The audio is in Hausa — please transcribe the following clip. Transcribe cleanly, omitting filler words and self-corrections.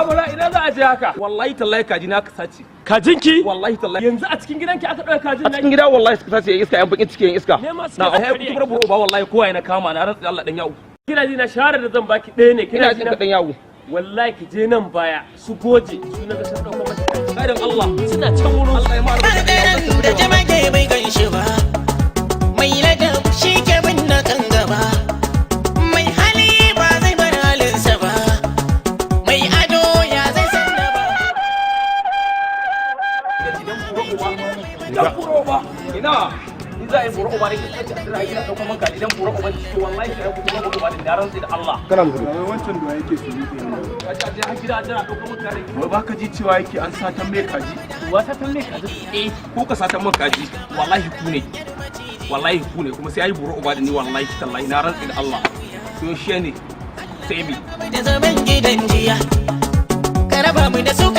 Abula ina za a je haka? Wallahi tallahi kaji na ka sace. Kajinki? Wallahi tallahi. Yanzu a cikin gidanki aka dauka kajin nan. A cikin gida wallahi suka sace iska yan bakin cikin iska. Na ai kutubar buru ba wallahi kowa yana kama na rantsi Allah dan yawo. Kina ji na share da zan baki ɗaya ne kina ji na dan yawo. Wallahi ki je nan baya su goje su naga sun dauka mata. Kaidan Allah suna can wurin Allah ya mara da jama'a bai ganshi ba. Mai ladab shi ke bin na kan gaba. Mai hali ba zai bar halinsa ba. Mai ado ya zai san da ba. Idan furo ba ina in za a yi furo ba ne ke tsaye a yi na ɗaukar manka idan furo ba ne wallahi sai ku furo ba ne da rantsi da Allah. Kana mu wancan da yake su yi Kaji a gida a jira ɗaukar manka ne. wai baka ji cewa yake an satan mai kaji Wata talle kaji ko ka satan man kaji wallahi ku ne. Wallahi ku ne kuma sai ayi buru uba da ni wallahi tallahi na rantsi da Allah. To shi ne sai mi. Da zaman gidan jiya. Ka raba mu da su